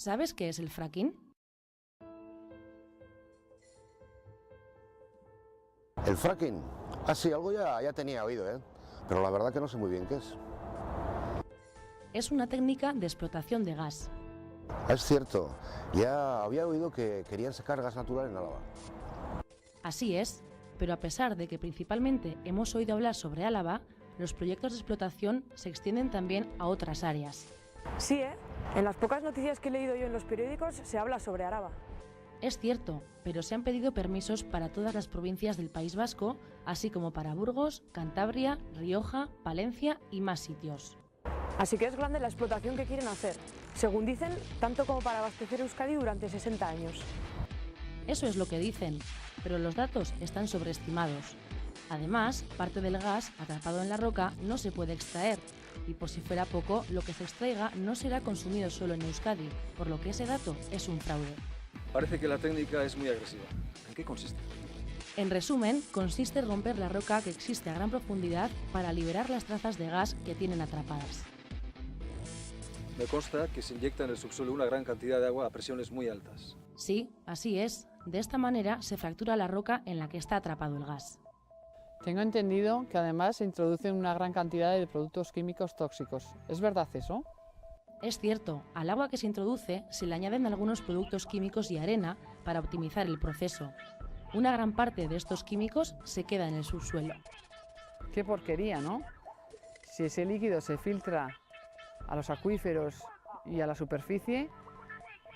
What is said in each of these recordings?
¿Sabes qué es el fracking? ¿El fracking? Ah, sí, algo ya tenía oído, pero la verdad que no sé muy bien qué es. Es una técnica de explotación de gas. Es cierto, ya había oído que querían sacar gas natural en Álava. Así es, pero a pesar de que principalmente hemos oído hablar sobre Álava, los proyectos de explotación se extienden también a otras áreas. Sí, en las pocas noticias que he leído yo en los periódicos se habla sobre Araba. Es cierto, pero se han pedido permisos para todas las provincias del País Vasco, así como para Burgos, Cantabria, Rioja, Palencia y más sitios. Así que es grande la explotación que quieren hacer. Según dicen, tanto como para abastecer Euskadi durante 60 años. Eso es lo que dicen, pero los datos están sobreestimados. Además, parte del gas atrapado en la roca no se puede extraer, y por si fuera poco, lo que se extraiga no será consumido solo en Euskadi, por lo que ese dato es un fraude. Parece que la técnica es muy agresiva. ¿En qué consiste? En resumen, consiste en romper la roca que existe a gran profundidad para liberar las trazas de gas que tienen atrapadas. Me consta que se inyecta en el subsuelo una gran cantidad de agua a presiones muy altas. Sí, así es. De esta manera se fractura la roca en la que está atrapado el gas. Tengo entendido que además se introducen una gran cantidad de productos químicos tóxicos. ¿Es verdad eso? Es cierto, al agua que se introduce se le añaden algunos productos químicos y arena para optimizar el proceso. Una gran parte de estos químicos se queda en el subsuelo. Qué porquería, ¿no? Si ese líquido se filtra a los acuíferos y a la superficie,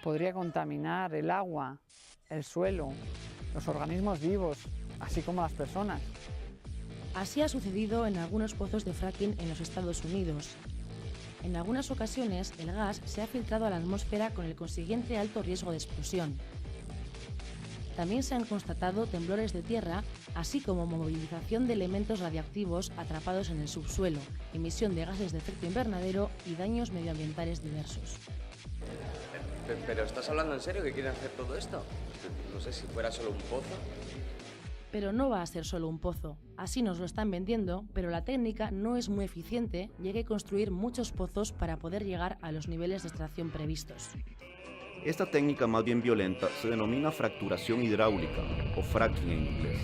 podría contaminar el agua, el suelo, los organismos vivos, así como las personas. Así ha sucedido en algunos pozos de fracking en los Estados Unidos. En algunas ocasiones, el gas se ha filtrado a la atmósfera con el consiguiente alto riesgo de explosión. También se han constatado temblores de tierra, así como movilización de elementos radiactivos atrapados en el subsuelo, emisión de gases de efecto invernadero y daños medioambientales diversos. ¿Pero estás hablando en serio que quieren hacer todo esto? No sé, si fuera solo un pozo. Pero no va a ser solo un pozo. Así nos lo están vendiendo, pero la técnica no es muy eficiente y hay que construir muchos pozos para poder llegar a los niveles de extracción previstos. Esta técnica más bien violenta se denomina fracturación hidráulica, o fracking en inglés.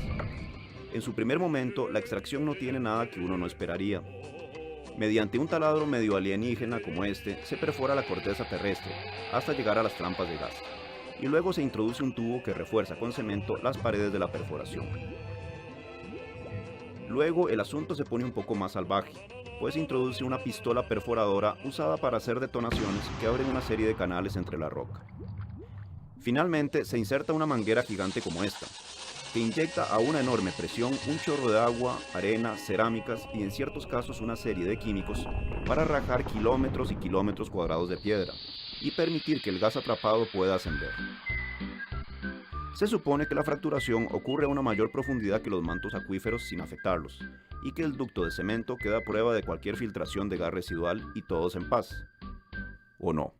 En su primer momento, la extracción no tiene nada que uno no esperaría. Mediante un taladro medio alienígena como este, se perfora la corteza terrestre, hasta llegar a las trampas de gas. Y luego se introduce un tubo que refuerza con cemento las paredes de la perforación. Luego el asunto se pone un poco más salvaje, pues se introduce una pistola perforadora usada para hacer detonaciones que abren una serie de canales entre la roca. Finalmente se inserta una manguera gigante como esta, que inyecta a una enorme presión un chorro de agua, arena, cerámicas y en ciertos casos una serie de químicos para rajar kilómetros y kilómetros cuadrados de piedra y permitir que el gas atrapado pueda ascender. Se supone que la fracturación ocurre a una mayor profundidad que los mantos acuíferos sin afectarlos, y que el ducto de cemento queda a prueba de cualquier filtración de gas residual y todos en paz. ¿O no?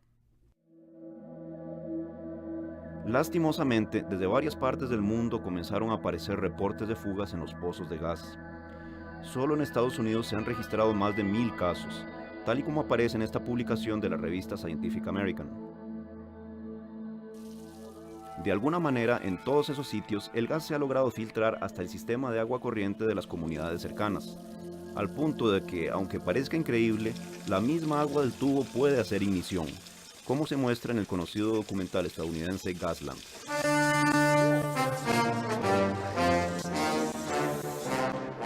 Lastimosamente, desde varias partes del mundo comenzaron a aparecer reportes de fugas en los pozos de gas. Solo en Estados Unidos se han registrado más de 1000 casos, tal y como aparece en esta publicación de la revista Scientific American. De alguna manera, en todos esos sitios, el gas se ha logrado filtrar hasta el sistema de agua corriente de las comunidades cercanas, al punto de que, aunque parezca increíble, la misma agua del tubo puede hacer ignición, como se muestra en el conocido documental estadounidense Gasland.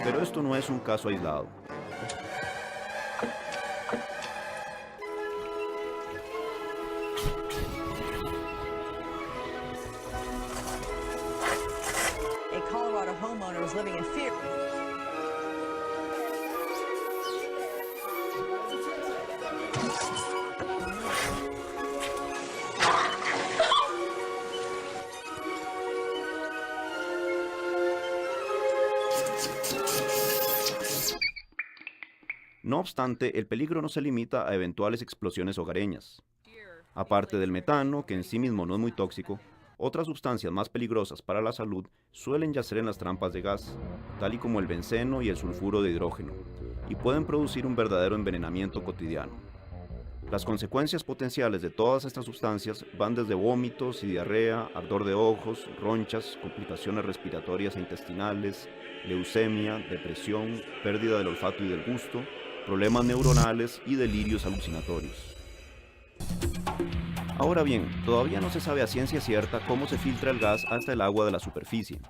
Pero esto no es un caso aislado. A Colorado homeowner was living in fear. No obstante, el peligro no se limita a eventuales explosiones hogareñas. Aparte del metano, que en sí mismo no es muy tóxico, otras sustancias más peligrosas para la salud suelen yacer en las trampas de gas, tal y como el benceno y el sulfuro de hidrógeno, y pueden producir un verdadero envenenamiento cotidiano. Las consecuencias potenciales de todas estas sustancias van desde vómitos y diarrea, ardor de ojos, ronchas, complicaciones respiratorias e intestinales, leucemia, depresión, pérdida del olfato y del gusto, problemas neuronales y delirios alucinatorios. Ahora bien, todavía no se sabe a ciencia cierta cómo se filtra el gas hasta el agua de la superficie.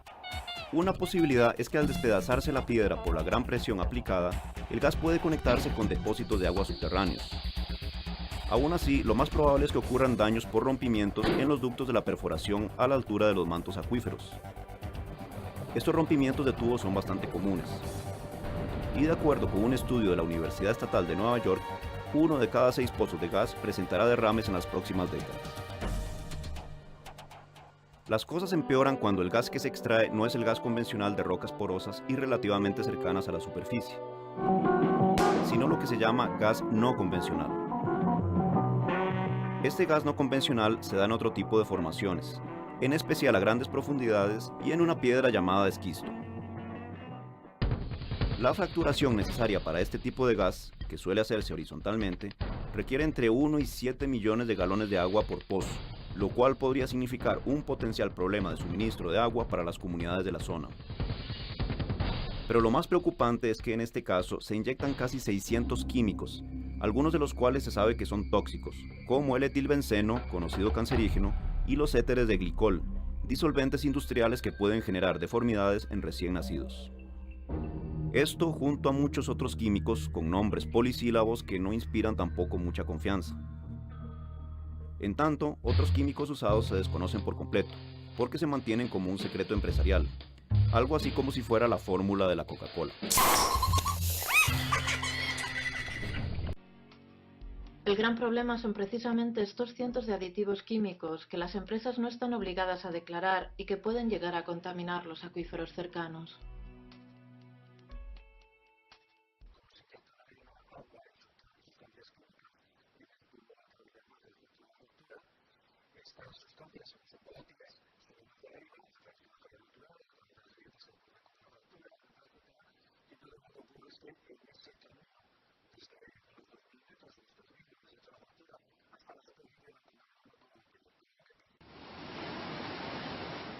Una posibilidad es que al despedazarse la piedra por la gran presión aplicada, el gas puede conectarse con depósitos de agua subterráneos. Aún así, lo más probable es que ocurran daños por rompimientos en los ductos de la perforación a la altura de los mantos acuíferos. Estos rompimientos de tubos son bastante comunes. Y de acuerdo con un estudio de la Universidad Estatal de Nueva York, 1 de cada 6 pozos de gas presentará derrames en las próximas décadas. Las cosas empeoran cuando el gas que se extrae no es el gas convencional de rocas porosas y relativamente cercanas a la superficie, sino lo que se llama gas no convencional. Este gas no convencional se da en otro tipo de formaciones, en especial a grandes profundidades y en una piedra llamada esquisto. La fracturación necesaria para este tipo de gas, que suele hacerse horizontalmente, requiere entre 1 y 7 millones de galones de agua por pozo, lo cual podría significar un potencial problema de suministro de agua para las comunidades de la zona. Pero lo más preocupante es que en este caso se inyectan casi 600 químicos, algunos de los cuales se sabe que son tóxicos, como el etilbenceno, conocido cancerígeno, y los éteres de glicol, disolventes industriales que pueden generar deformidades en recién nacidos. Esto junto a muchos otros químicos con nombres polisílabos que no inspiran tampoco mucha confianza. En tanto, otros químicos usados se desconocen por completo, porque se mantienen como un secreto empresarial, algo así como si fuera la fórmula de la Coca-Cola. El gran problema son precisamente estos cientos de aditivos químicos que las empresas no están obligadas a declarar y que pueden llegar a contaminar los acuíferos cercanos.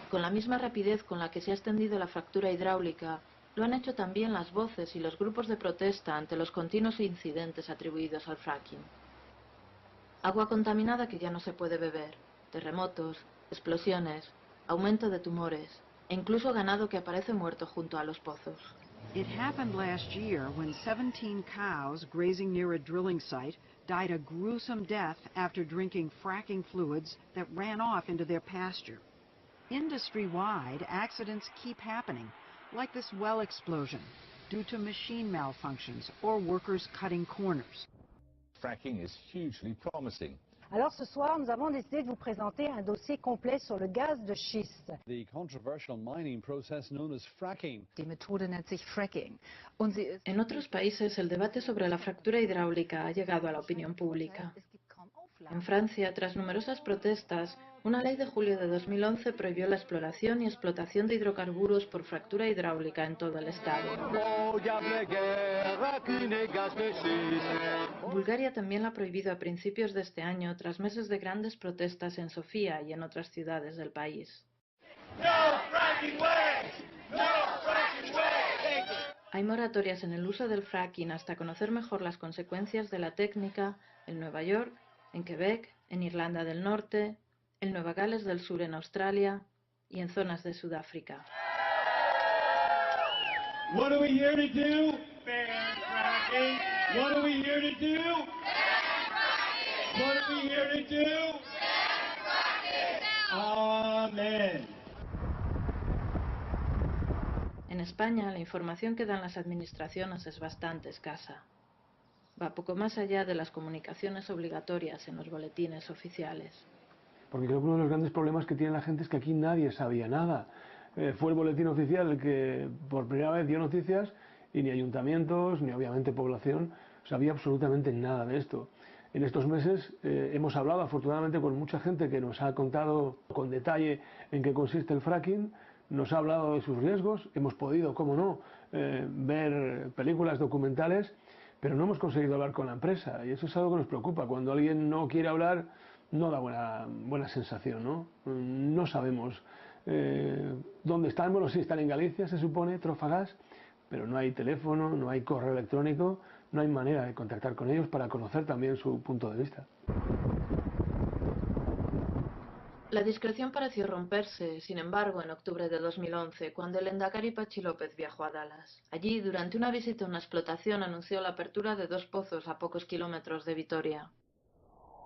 Con la misma rapidez con la que se ha extendido la fractura hidráulica, lo han hecho también las voces y los grupos de protesta ante los continuos incidentes atribuidos al fracking. Agua contaminada que ya no se puede beber, terremotos, explosiones, aumento de tumores e incluso ganado que aparece muerto junto a los pozos. It happened last year when 17 cows grazing near a drilling site died a gruesome death after drinking fracking fluids that ran off into their pasture. Industry-wide, accidents keep happening, like this well explosion, due to machine malfunctions or workers cutting corners. Fracking is hugely promising. Alors ce soir, nous avons décidé de vous présenter un dossier complet sur le gaz de schiste. The controversial mining process known as fracking. Die Methode nennt sich Fracking. Und sie ist En otros países, el debate sobre la fractura hidráulica ha llegado a la opinión pública. En Francia, tras numerosas protestas, una ley de julio de 2011 prohibió la exploración y explotación de hidrocarburos por fractura hidráulica en todo el estado. Bulgaria también la ha prohibido a principios de este año, tras meses de grandes protestas en Sofía y en otras ciudades del país. Hay moratorias en el uso del fracking hasta conocer mejor las consecuencias de la técnica en Nueva York, en Quebec, en Irlanda del Norte, en Nueva Gales del Sur en Australia y en zonas de Sudáfrica. What are we here to do? Ban fracking. What are we here to do? Ban fracking. What are we here to do? Ban fracking. Amén. En España, la información que dan las administraciones es bastante escasa. Va poco más allá de las comunicaciones obligatorias en los boletines oficiales. Porque creo que uno de los grandes problemas que tiene la gente es que aquí nadie sabía nada. Fue el boletín oficial el que por primera vez dio noticias y ni ayuntamientos, ni obviamente población, sabía absolutamente nada de esto. En estos meses hemos hablado afortunadamente con mucha gente que nos ha contado con detalle en qué consiste el fracking, nos ha hablado de sus riesgos, hemos podido, cómo no, ver películas documentales, pero no hemos conseguido hablar con la empresa y eso es algo que nos preocupa. Cuando alguien no quiere hablar, no da buena sensación, ¿no? No sabemos dónde están. Bueno, sí, están en Galicia, se supone, Trofagas, pero no hay teléfono, no hay correo electrónico, no hay manera de contactar con ellos para conocer también su punto de vista. La discreción pareció romperse, sin embargo, en octubre de 2011, cuando el Endacari Pachi López viajó a Dallas. Allí, durante una visita a una explotación, anunció la apertura de 2 pozos a pocos kilómetros de Vitoria.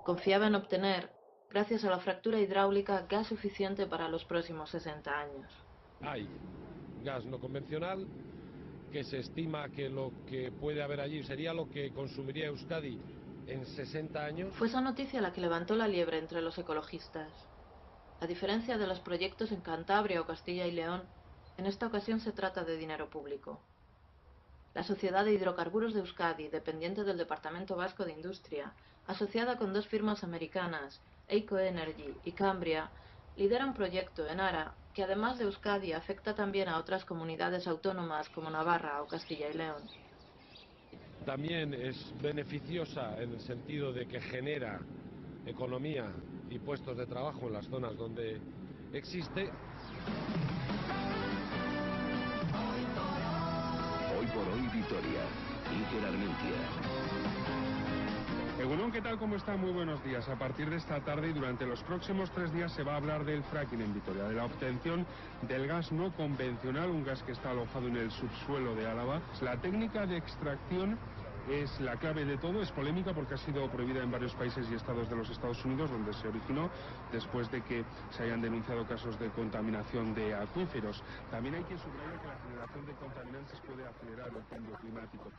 Confiaba en obtener, gracias a la fractura hidráulica, gas suficiente para los próximos 60 años. Hay gas no convencional, que se estima que lo que puede haber allí sería lo que consumiría Euskadi en 60 años. Fue esa noticia la que levantó la liebre entre los ecologistas. A diferencia de los proyectos en Cantabria o Castilla y León, en esta ocasión se trata de dinero público. La Sociedad de Hidrocarburos de Euskadi, dependiente del Departamento Vasco de Industria, asociada con 2 firmas americanas, Eiko Energy y Cambria, lidera un proyecto en Ara que además de Euskadi afecta también a otras comunidades autónomas como Navarra o Castilla y León. También es beneficiosa en el sentido de que genera economía y puestos de trabajo en las zonas donde existe. Hoy por hoy Vitoria, Iker Armentia. Egunon, ¿qué tal? ¿Cómo está? Muy buenos días. A partir de esta tarde y durante los próximos 3 días se va a hablar del fracking en Vitoria, de la obtención del gas no convencional, un gas que está alojado en el subsuelo de Álava. La técnica de extracción es la clave de todo, es polémica porque ha sido prohibida en varios países y estados de los Estados Unidos, donde se originó después de que se hayan denunciado casos de contaminación de acuíferos. También hay que subrayar que la generación de contaminantes puede acelerar el cambio climático.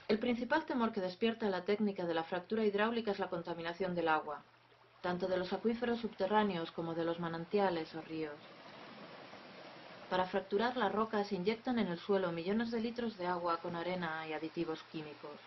El principal temor que despierta la técnica de la fractura hidráulica es la contaminación del agua, tanto de los acuíferos subterráneos como de los manantiales o ríos. Para fracturar la roca se inyectan en el suelo millones de litros de agua con arena y aditivos químicos.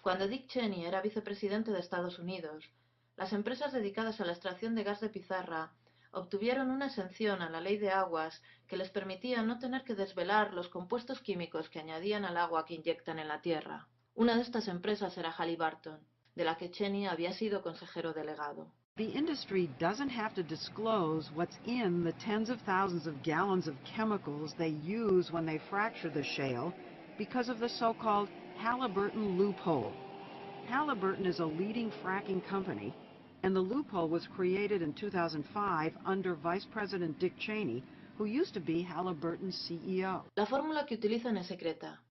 Cuando Dick Cheney era vicepresidente de Estados Unidos, las empresas dedicadas a la extracción de gas de pizarra obtuvieron una exención a la ley de aguas que les permitía no tener que desvelar los compuestos químicos que añadían al agua que inyectan en la tierra. Una de estas empresas era Halliburton, de la que Cheney había sido consejero delegado. The industry doesn't have to disclose what's in the tens of thousands of gallons of chemicals they use when they fracture the shale because of the so-called Halliburton loophole. Halliburton is a leading fracking company, and the loophole was created in 2005 under Vice President Dick Cheney, who used to be Halliburton's CEO. La fórmula que utilizan es secreta,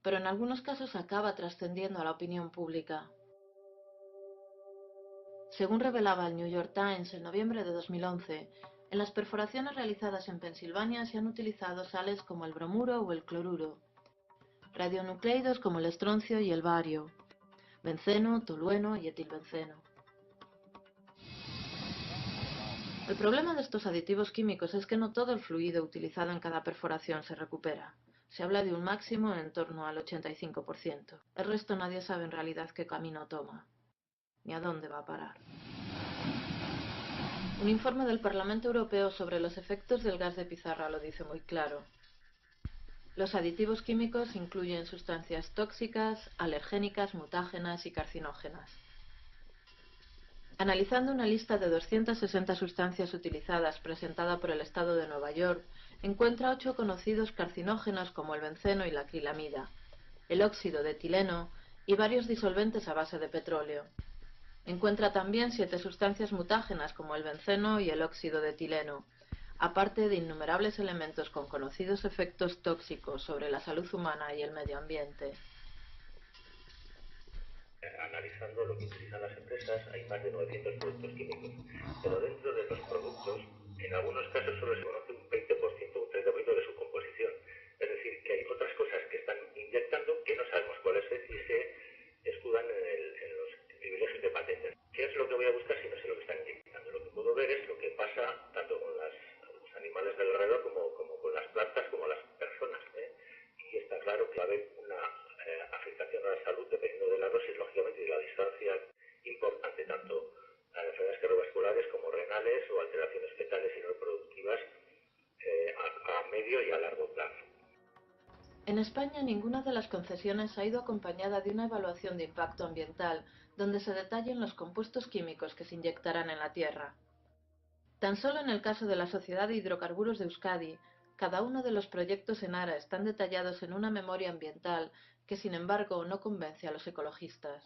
pero en algunos casos acaba trascendiendo a la opinión pública. Según revelaba el New York Times en noviembre de 2011, en las perforaciones realizadas en Pensilvania se han utilizado sales como el bromuro o el cloruro, radionucleidos como el estroncio y el bario, benceno, tolueno y etilbenceno. El problema de estos aditivos químicos es que no todo el fluido utilizado en cada perforación se recupera. Se habla de un máximo en torno al 85%. El resto nadie sabe en realidad qué camino toma, ni a dónde va a parar. Un informe del Parlamento Europeo sobre los efectos del gas de pizarra lo dice muy claro. Los aditivos químicos incluyen sustancias tóxicas, alergénicas, mutágenas y carcinógenas. Analizando una lista de 260 sustancias utilizadas presentada por el Estado de Nueva York, encuentra 8 conocidos carcinógenos como el benceno y la acrilamida, el óxido de etileno y varios disolventes a base de petróleo. Encuentra también 7 sustancias mutágenas como el benceno y el óxido de etileno, aparte de innumerables elementos con conocidos efectos tóxicos sobre la salud humana y el medio ambiente. Analizando lo que utilizan las empresas, hay más de 900 productos químicos, pero dentro de los productos, en algunos casos solo se conoce un 20% o un 30% de su composición. Es decir, que hay otras cosas que están inyectando que no sabemos cuáles España, ninguna de las concesiones ha ido acompañada de una evaluación de impacto ambiental donde se detallen los compuestos químicos que se inyectarán en la tierra. Tan solo en el caso de la Sociedad de Hidrocarburos de Euskadi, cada uno de los proyectos en ARA están detallados en una memoria ambiental que, sin embargo, no convence a los ecologistas.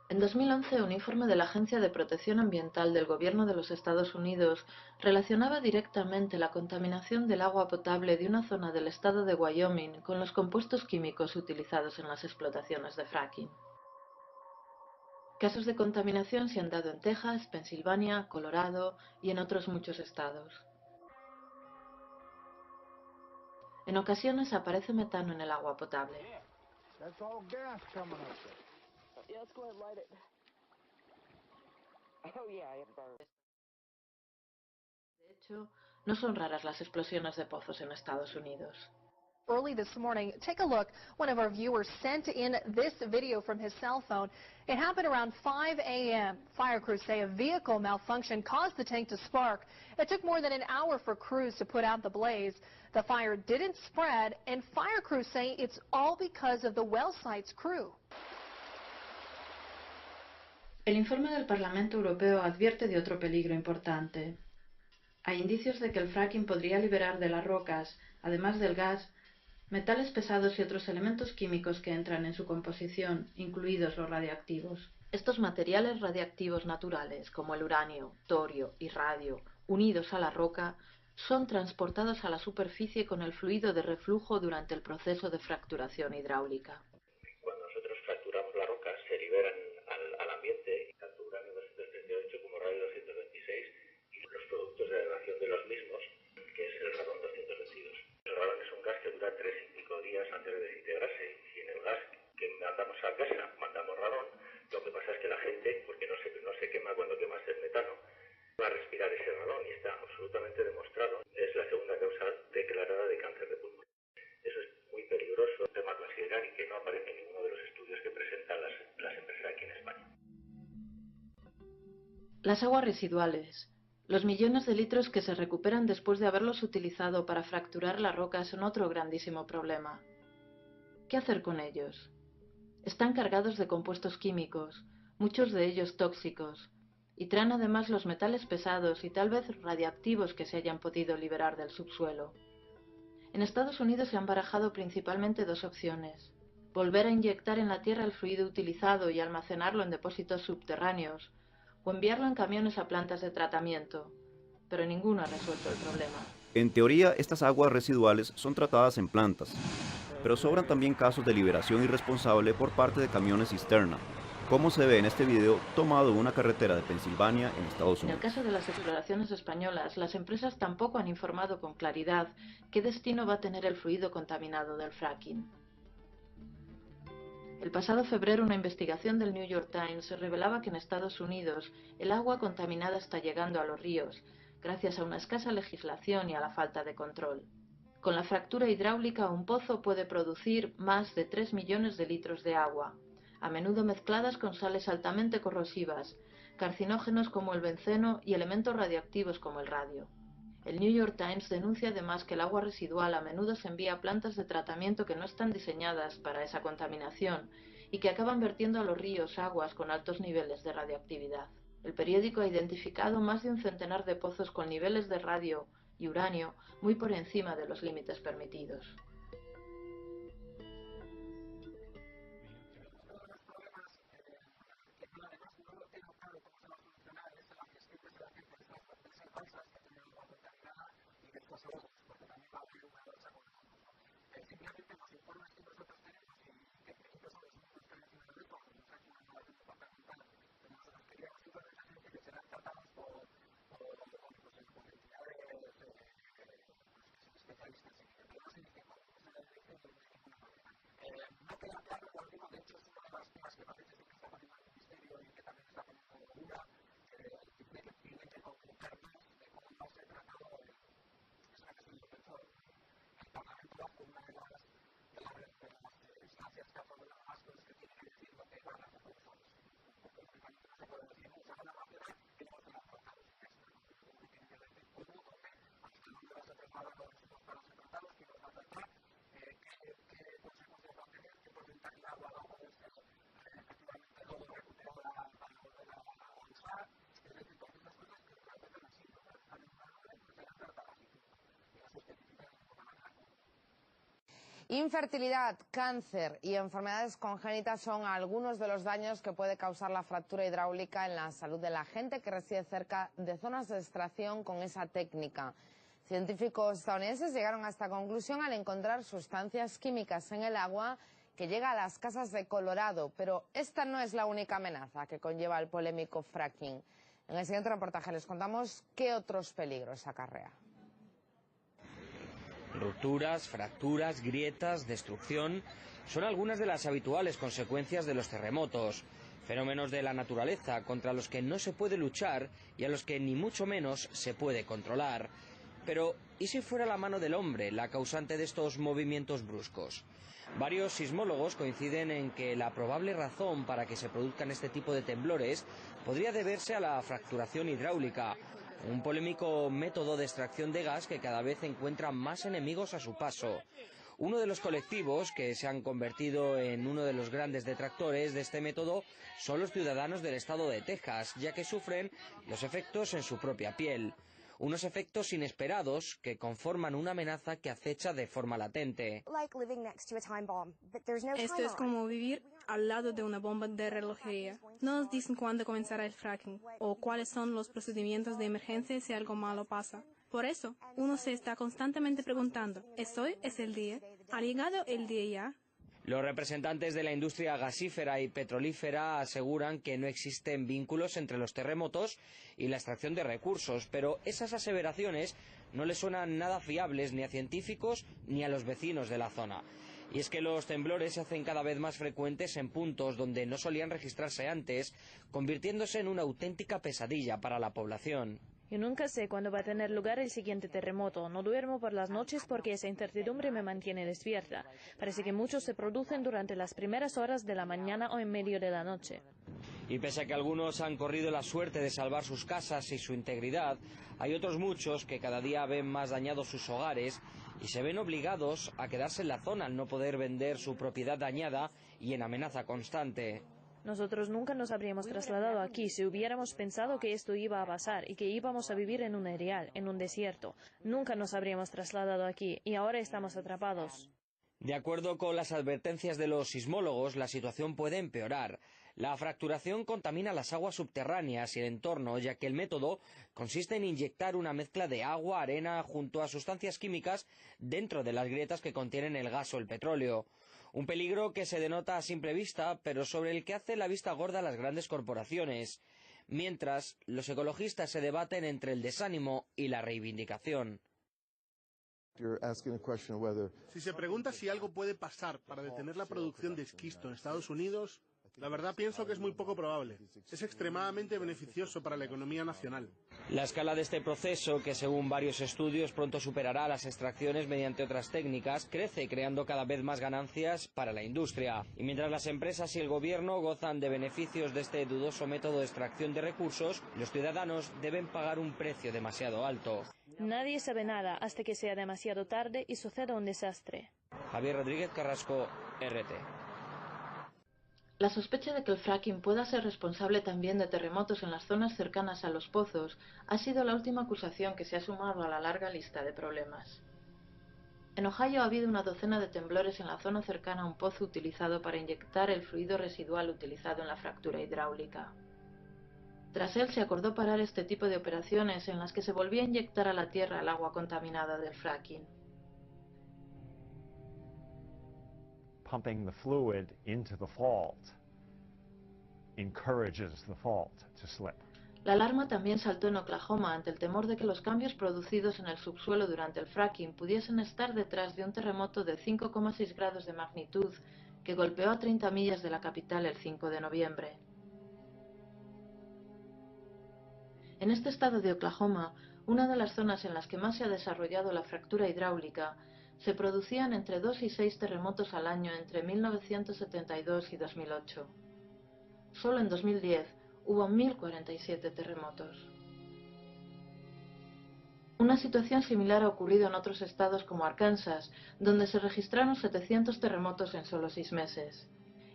En 2011, un informe de la Agencia de Protección Ambiental del Gobierno de los Estados Unidos relacionaba directamente la contaminación del agua potable de una zona del estado de Wyoming con los compuestos químicos utilizados en las explotaciones de fracking. Casos de contaminación se han dado en Texas, Pensilvania, Colorado y en otros muchos estados. En ocasiones aparece metano en el agua potable. Yeah, let's go ahead and light it. Oh yeah, it burns. De hecho, no son raras las explosiones de pozos en Estados Unidos. Early this morning, take a look. One of our viewers sent in this video from his cell phone. It happened around 5 a.m. Fire crews say a vehicle malfunction caused the tank to spark. It took more than an hour for crews to put out the blaze. The fire didn't spread, and fire crews say it's all because of the well site's crew. El informe del Parlamento Europeo advierte de otro peligro importante. Hay indicios de que el fracking podría liberar de las rocas, además del gas, metales pesados y otros elementos químicos que entran en su composición, incluidos los radiactivos. Estos materiales radiactivos naturales, como el uranio, torio y radio, unidos a la roca, son transportados a la superficie con el fluido de reflujo durante el proceso de fracturación hidráulica. Cuando nosotros fracturamos la roca, se liberan al ambiente tanto uranio 238 como radio 226 y los productos de degradación de los mismos, que es el radón 222. El radón es un gas que dura 3 y pico días antes de desintegrarse, y en el gas que mandamos a casa mandamos radón. Lo que pasa es que la gente, porque no se quema cuando quemas el metano, va a respirar ese radón y está absolutamente demostrado. Es la segunda causa declarada de cáncer de pulmón. Eso es muy peligroso, un tema a considerar y que no aparece en ninguno de los estudios que presentan las empresas aquí en España. Las aguas residuales. Los millones de litros que se recuperan después de haberlos utilizado para fracturar la roca son otro grandísimo problema. ¿Qué hacer con ellos? Están cargados de compuestos químicos, muchos de ellos tóxicos, y traen además los metales pesados y tal vez radiactivos que se hayan podido liberar del subsuelo. En Estados Unidos se han barajado principalmente dos opciones: volver a inyectar en la tierra el fluido utilizado y almacenarlo en depósitos subterráneos, o enviarlo en camiones a plantas de tratamiento, pero ninguno ha resuelto el problema. En teoría, estas aguas residuales son tratadas en plantas, pero sobran también casos de liberación irresponsable por parte de camiones cisterna, como se ve en este video tomado en una carretera de Pensilvania en Estados En el Unidos. caso de las exploraciones españolas, las empresas tampoco han informado con claridad qué destino va a tener el fluido contaminado del fracking. El pasado febrero, una investigación del New York Times revelaba que en Estados Unidos el agua contaminada está llegando a los ríos, gracias a una escasa legislación y a la falta de control. Con la fractura hidráulica, un pozo puede producir más de 3 millones de litros de agua, a menudo mezcladas con sales altamente corrosivas, carcinógenos como el benceno y elementos radiactivos como el radio. El New York Times denuncia además que el agua residual a menudo se envía a plantas de tratamiento que no están diseñadas para esa contaminación y que acaban vertiendo a los ríos aguas con altos niveles de radioactividad. El periódico ha identificado más de un centenar de pozos con niveles de radio y uranio muy por encima de los límites permitidos. Infertilidad, cáncer y enfermedades congénitas son algunos de los daños que puede causar la fractura hidráulica en la salud de la gente que reside cerca de zonas de extracción con esa técnica. Científicos estadounidenses llegaron a esta conclusión al encontrar sustancias químicas en el agua que llega a las casas de Colorado, pero esta no es la única amenaza que conlleva el polémico fracking. En el siguiente reportaje les contamos qué otros peligros acarrea. Rupturas, fracturas, grietas, destrucción son algunas de las habituales consecuencias de los terremotos, fenómenos de la naturaleza contra los que no se puede luchar y a los que ni mucho menos se puede controlar. Pero, ¿y si fuera la mano del hombre la causante de estos movimientos bruscos? Varios sismólogos coinciden en que la probable razón para que se produzcan este tipo de temblores podría deberse a la fracturación hidráulica, un polémico método de extracción de gas que cada vez encuentra más enemigos a su paso. Uno de los colectivos que se han convertido en uno de los grandes detractores de este método son los ciudadanos del estado de Texas, ya que sufren los efectos en su propia piel. Unos efectos inesperados que conforman una amenaza que acecha de forma latente. Esto es como vivir al lado de una bomba de relojería. No nos dicen cuándo comenzará el fracking o cuáles son los procedimientos de emergencia si algo malo pasa. Por eso, uno se está constantemente preguntando, ¿es hoy? ¿Es el día? ¿Ha llegado el día ya? Los representantes de la industria gasífera y petrolífera aseguran que no existen vínculos entre los terremotos y la extracción de recursos, pero esas aseveraciones no les suenan nada fiables ni a científicos ni a los vecinos de la zona. Y es que los temblores se hacen cada vez más frecuentes en puntos donde no solían registrarse antes, convirtiéndose en una auténtica pesadilla para la población. Yo nunca sé cuándo va a tener lugar el siguiente terremoto. No duermo por las noches porque esa incertidumbre me mantiene despierta. Parece que muchos se producen durante las primeras horas de la mañana o en medio de la noche. Y pese a que algunos han corrido la suerte de salvar sus casas y su integridad, hay otros muchos que cada día ven más dañados sus hogares y se ven obligados a quedarse en la zona al no poder vender su propiedad dañada y en amenaza constante. Nosotros nunca nos habríamos trasladado aquí si hubiéramos pensado que esto iba a pasar y que íbamos a vivir en un erial, en un desierto. Nunca nos habríamos trasladado aquí y ahora estamos atrapados. De acuerdo con las advertencias de los sismólogos, la situación puede empeorar. La fracturación contamina las aguas subterráneas y el entorno, ya que el método consiste en inyectar una mezcla de agua, arena, junto a sustancias químicas dentro de las grietas que contienen el gas o el petróleo. Un peligro que se denota a simple vista, pero sobre el que hace la vista gorda las grandes corporaciones, mientras los ecologistas se debaten entre el desánimo y la reivindicación. Si se pregunta si algo puede pasar para detener la producción de esquisto en Estados Unidos, la verdad pienso que es muy poco probable. Es extremadamente beneficioso para la economía nacional. La escala de este proceso, que según varios estudios pronto superará las extracciones mediante otras técnicas, crece creando cada vez más ganancias para la industria. Y mientras las empresas y el gobierno gozan de beneficios de este dudoso método de extracción de recursos, los ciudadanos deben pagar un precio demasiado alto. Nadie sabe nada hasta que sea demasiado tarde y suceda un desastre. Javier Rodríguez Carrasco, RT. La sospecha de que el fracking pueda ser responsable también de terremotos en las zonas cercanas a los pozos ha sido la última acusación que se ha sumado a la larga lista de problemas. En Ohio ha habido una docena de temblores en la zona cercana a un pozo utilizado para inyectar el fluido residual utilizado en la fractura hidráulica. Tras él se acordó parar este tipo de operaciones en las que se volvía a inyectar a la tierra el agua contaminada del fracking. Pumping the fluid into the fault encourages the fault to slip. La alarma también saltó en Oklahoma ante el temor de que los cambios producidos en el subsuelo durante el fracking pudiesen estar detrás de un terremoto de 5,6 grados de magnitud que golpeó a 30 millas de la capital el 5 de noviembre. En este estado de Oklahoma, una de las zonas en las que más se ha desarrollado la fractura hidráulica, se producían entre 2 y 6 terremotos al año entre 1972 y 2008. Solo en 2010 hubo 1.047 terremotos. Una situación similar ha ocurrido en otros estados como Arkansas, donde se registraron 700 terremotos en solo 6 meses.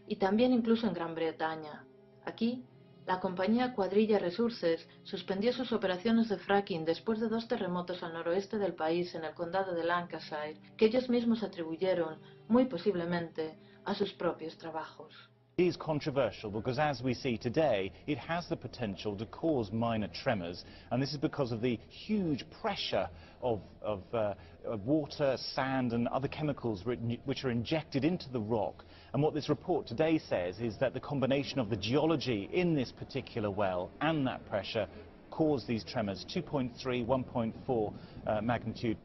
Y también incluso en Gran Bretaña. Aquí, La compañía Cuadrilla Resources suspendió sus operaciones de fracking después de 2 terremotos al noroeste del país en el condado de Lancashire, que ellos mismos atribuyeron, muy posiblemente, a sus propios trabajos. It is controversial because, as we see today, it has the potential to cause minor tremors, and this is because of the huge pressure of water, sand and other chemicals which are injected into the rock. And what this report today says is that the combination of the geology in this particular well and that pressure caused these tremors, 2.3, 1.4 magnitude.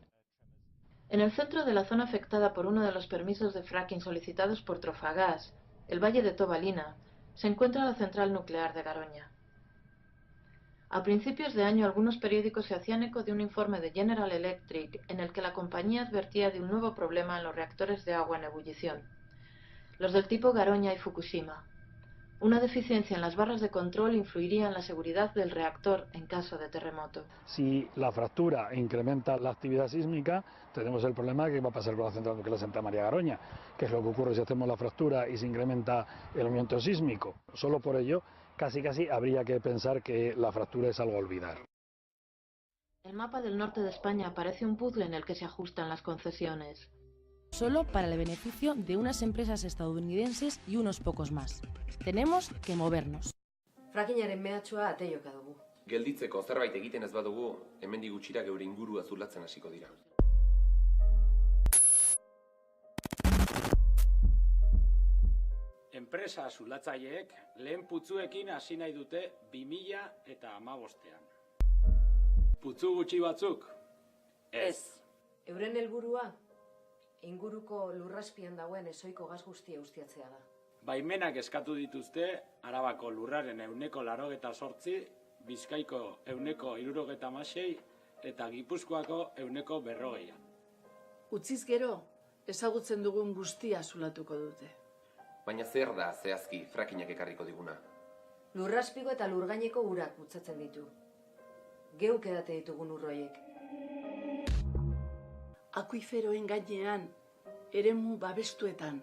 En el centro de la zona afectada por uno de los permisos de fracking solicitados por Trofagás, el valle de Tobalina, se encuentra la central nuclear de Garoña. A principios de año, algunos periódicos se hacían eco de un informe de General Electric en el que la compañía advertía de un nuevo problema en los reactores de agua en ebullición, los del tipo Garoña y Fukushima. Una deficiencia en las barras de control influiría en la seguridad del reactor en caso de terremoto. Si la fractura incrementa la actividad sísmica, tenemos el problema de qué va a pasar con la central nuclear Santa María Garoña, que es lo que ocurre si hacemos la fractura y se incrementa el movimiento sísmico. Solo por ello, casi habría que pensar que la fractura es algo a olvidar. El mapa del norte de España parece un puzzle en el que se ajustan las concesiones. Solo para el beneficio de unas empresas estadounidenses y unos pocos más. Tenemos que movernos. Frackingaren mehatxua ateioka dugu. Gelditzeko zerbait egiten ez badugu, hemendik gutxira geure ingurua zulatzen hasiko dira. Enpresa zulatzaileek lehen putzuekin hasi nahi dute 2015ean. Putzu gutxi batzuk? Ez. Euren helburua inguruko lurrazpian dagoen ezoiko gas guztia ustiatzea da. Baimenak eskatu dituzte Arabako lurraren 198, Bizkaiko 176 eta Gipuzkoako 140. Utziz gero, ezagutzen dugun guztia zulatuko dute. Baina zer da zehazki frackinak ekarriko diguna? Lurrazpiko eta lurgaineko urak bultzatzen ditu. Geuk edate ditugun urroiek. Akuiferoen gainean, eremu babestuetan,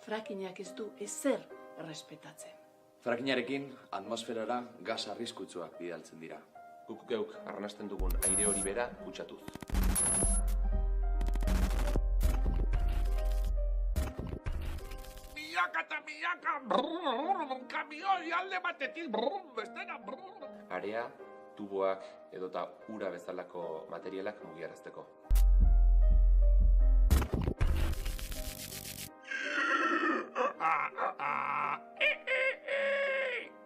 frackinak ez du ezer errespetatzen. Frackinarekin atmosferara gas arriskutsuak bidaltzen dira. Guk geuk arnasten dugun aire hori bera kutsatuz. Milaka eta milaka, kamioi alde batetik, bestera. Area, tuboak edota ura bezalako materialak mugiarazteko.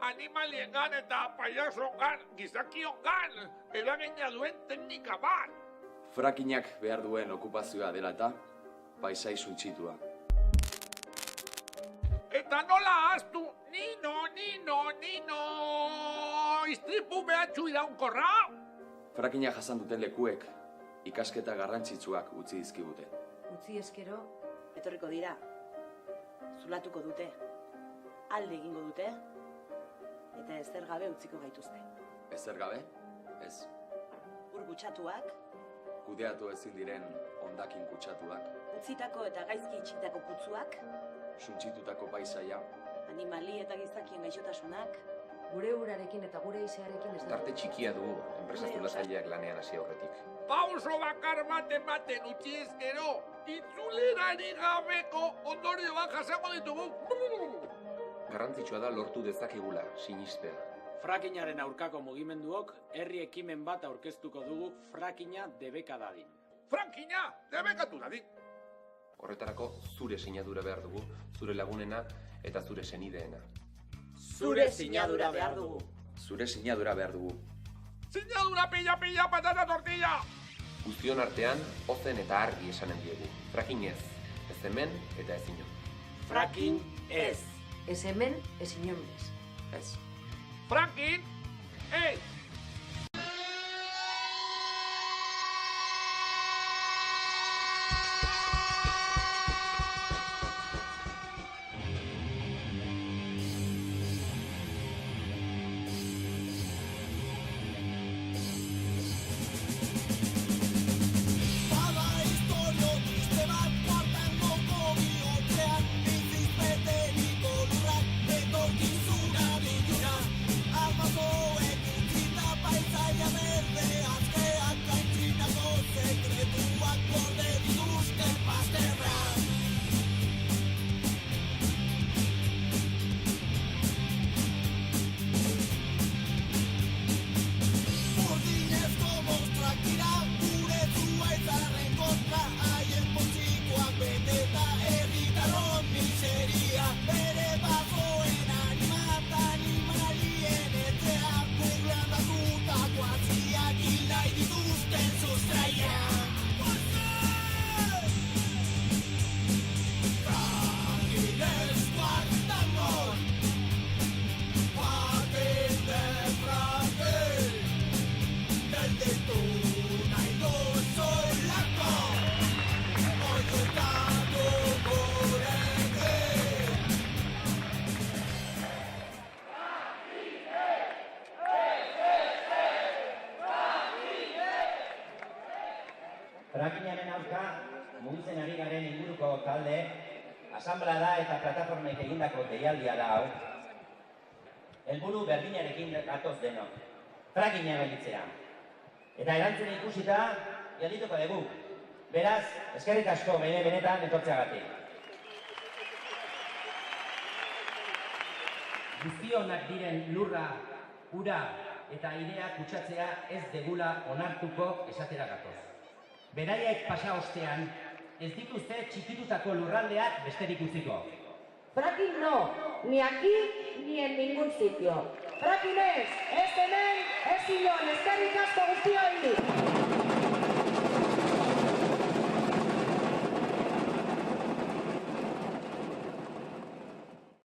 Animaliengan eta paiasongan, gizakiongan, eragina duen teknika bat. Frackinak behar duen okupazioa dela eta paisai suntxitua. Eta nola ahaztu, nino, istripu behatxu iraunkorra? Frackinak jasan duten lekuek ikasketa garrantzitsuak utzi dizkigute. Utzi eskero, etorriko dira, zulatuko dute, alde egingo dute, eta ezer gabe utziko gaituzte. Ezer gabe? Ez. Ur kutsatuak, kudeatu ezin diren hondakin kutsatuak, utzitako eta gaizki itxitako putzuak, suntsitutako paisaia, animali eta gizakien gaixotasunak, gure urarekin eta gure izearekin ez da. Tarte txikia dugu, enpresa zulatzaileak lanean hasi aurretik. Pauso bakar baten utzi ezkero, itzulerari gabeko ondorio bat jasango ditugu. Garrantzitsua da lortu dezakegula, sinistea. Frackingaren aurkako mugimenduok herri ekimen bat aurkeztuko dugu frackinga debeka dadin. Frackinga debekatu dadin! Horretarako zure sinadura behar dugu, zure lagunena eta zure senideena. Zure sinadura behar dugu. Zure sinadura behar dugu. Sinadura pilla, patata tortilla! Guztion artean, ozen eta argi esanen diegu. Fracking ez. Ez hemen eta ez inon. Fracking ez. Ez hemen, ez inonez. Ez. Fracking ez. Etorkizuna bilura mugitzen ari garen inguruko talde, asanblada eta plataformek egindako deialdia da hau. Helburu berdinarekin gatoz denok, frackinga gelditzea. Eta erantzun ikusita, geldituko dugu. Beraz, eskerrik asko benetan etortzeagatik. Guztionak diren lurra, ura eta airea kutsatzea ez degula onartuko esatera gatoz. Beraiek pasa ostean, ez dituzte txikitutako lurraldeak besterik utziko. Fracking no, ni aquí ni en ningún sitio. Fracking ez hemen, ez inon, eskerrik asko guztioi.